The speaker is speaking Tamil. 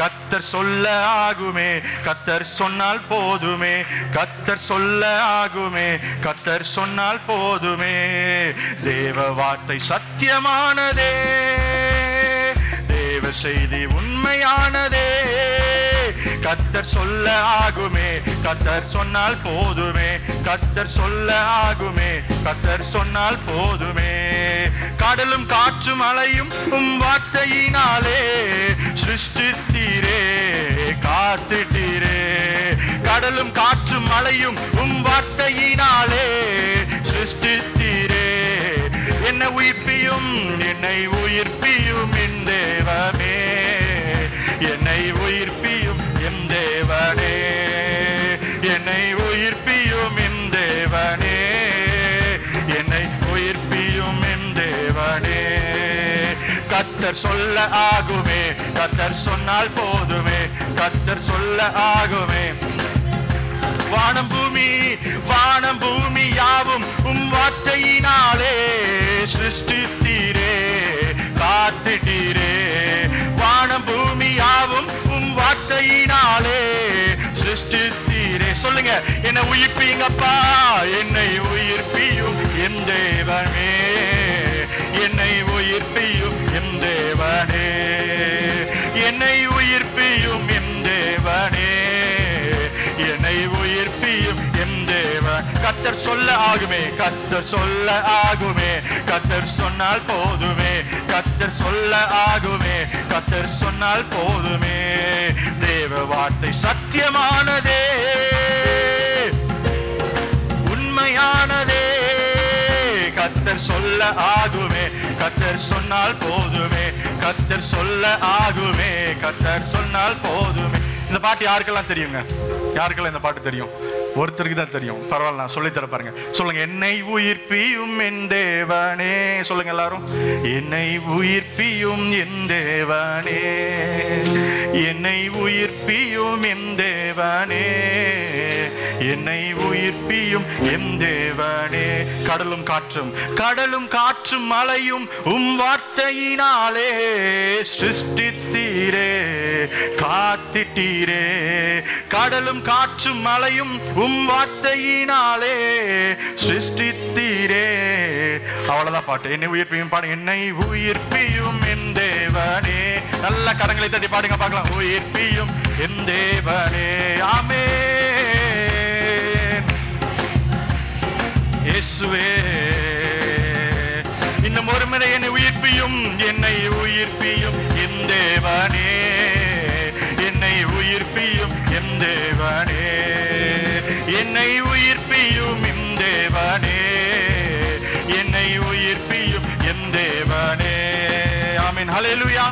கர்த்தர் சொல்ல ஆகுமே, கர்த்தர் சொன்னால் போதுமே, கர்த்தர் சொல்ல ஆகுமே, கர்த்தர் சொன்னால் போதுமே. தேவ வார்த்தை சத்தியமானதே, தேவ செய்தி உண்மையானதே. கர்த்தர் சொல்ல ஆகுமே, கர்த்தர் சொன்னால் போதுமே, கர்த்தர் சொல்ல ஆகுமே, கர்த்தர் சொன்னால் போதுமே. கடலும் காற்றும் அலையும் வார்த்தையினாலே சிருஷ்டித்தீரே, காத்துட்டீரே. கடலும் காற்றும் அலையும் வார்த்தையினாலே சிருஷ்டித்தீரே. என்னை உயிர்ப்பியும், என்னை உயிர்ப்பியும் என் தேவனே, என்னை உயிர்ப்பியும் என் தேவனே, என்னை உயிர்ப்பியும் என் தேவனே, என்னை உயிர்ப்பியும் என் தேவனே. கர்த்தர் சொல்ல ஆகுமே, கர்த்தர் சொன்னால் போதுமே, கர்த்தர் சொல்ல ஆகுமே. வானம் பூமி, வானம் பூமி யாவும் வார்த்தையினாலே சிருஷ்டித்தீரே, காத்துட்டீரே. வானம் பூமி யாவும் வார்த்தையினாலே சிருஷ்டித்தீரே. சொல்லுங்க, என்னை உயிர்ப்பீங்கப்பா, என்னை உயிர்ப்பியும் என் தேவனே, என்னை உயிர்ப்பியும் என் தேவனே, என்னை உயிர்ப்பியும் என் தேவனே, என்னை உயிர்ப்பியும் என் தேவன். கர்த்தர் சொல்ல ஆகுமே, கர்த்தர் சொல்ல ஆகுமே, கர்த்தர் சொன்னால் போதுமே, கர்த்தர் சொல்ல ஆகுமே, கர்த்தர் சொன்னால் போதுமே. தேவ வார்த்தை சத்தியமானதே, உண்மையானதே. கர்த்தர் சொல்ல ஆகுமே, கர்த்தர் சொன்னால் போதுமே, கர்த்தர் சொல்ல ஆகுமே, கர்த்தர் சொன்னால் போதுமே. இந்த பாட்டு யாருக்கெல்லாம் தெரியுங்க? யாருக்கெல்லாம் இந்த பாட்டு தெரியும்? ஒருத்தருக்கு தான் தெரியும். பரவாயில்ல, நான் சொல்லி தர பாருங்க. சொல்லுங்க, என்னை உயிர்ப்பியும் என் தேவனே. சொல்லுங்க எல்லாரும், என்னை உயிர்ப்பியும் என் தேவனே, என்னை உயிர்ப்பியும் என் தேவனே, என்னை உயிர்ப்பியும் என் தேவனே. கடலும் காற்றும், கடலும் காற்றும் மலையும் வார்த்தையினாலே சிருஷ்டித்தீரே, காத்திட்டீரே. கடலும் காற்றும் மலையும் வார்த்தையினாலே சிருஷ்டித்தீரே. அவ்வளவுதான் பாட்டு. என்னை உயிர்ப்பியும் பாடு. என்னை உயிர்ப்பியும் என் தேவனே. நல்ல கரங்களை தட்டி பாடுங்க பார்க்கலாம். உயிர்ப்பியும் என் தேவனே. ஆமென். இயேசுவே, இன்னும் ஒரு முறை என்னை உயிர்ப்பியும், என்னை உயிர்ப்பியும் என் தேவனே, என்னை உயிர்ப்பியும் என் தேவனே, என்னை உயிர்ப்பியும் என் தேவனே, என்னை உயிர்ப்பியும் என் தேவனே. ஆமென். ஹல்லேலூயா.